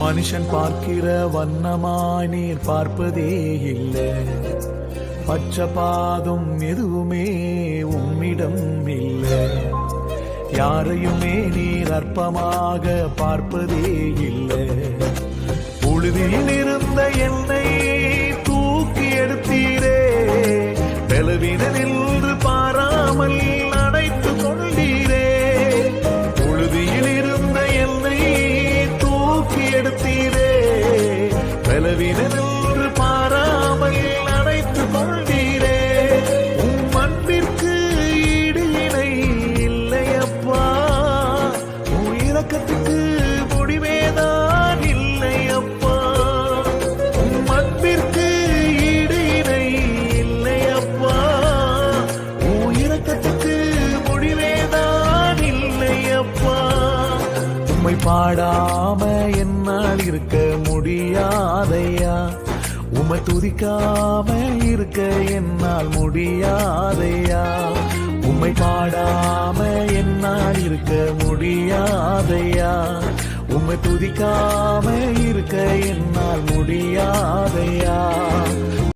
மனுஷன் பார்க்கிற வண்ணமாய் நீர் பார்ப்பதே இல்லை. பச்சபாதம் எதுவுமே உம்மிடம் இல்லை. யாரையுமே நீர் அற்பமாக பார்ப்பதே இல்லை. புழுதியில் இருந்த என்னை தூக்கி எடுத்தீரே, பலவீனனின்று பாராமல் அடைத்து கொண்டீரே. புழுதியில் இருந்த என்னை தூக்கி எடுத்தீரே, பலவீனனின்று பாராமல் அடைத்து கொண்டீரே. உம் அன்பிற்கு ஈடு இணை இல்லையப்பா, உம் இரக்கத்துக்கு முடிவேதான் இல்லையப்பா. உம் அன்பிற்கு ஈடு இணை இல்லையப்பா, உம் இரக்கத்துக்கு முடிவேதான் இல்லையப்பா. உம்மை பாடாம என்னால் இருக்க முடியாதையா, உம்மை துதிக்காம இருக்க என்னால் முடியாதையா. உம்மை பாடாம என்னால் இருக்க முடியாதையா, உம்மை துதிக்காம இருக்க என்னால் முடியாதையா.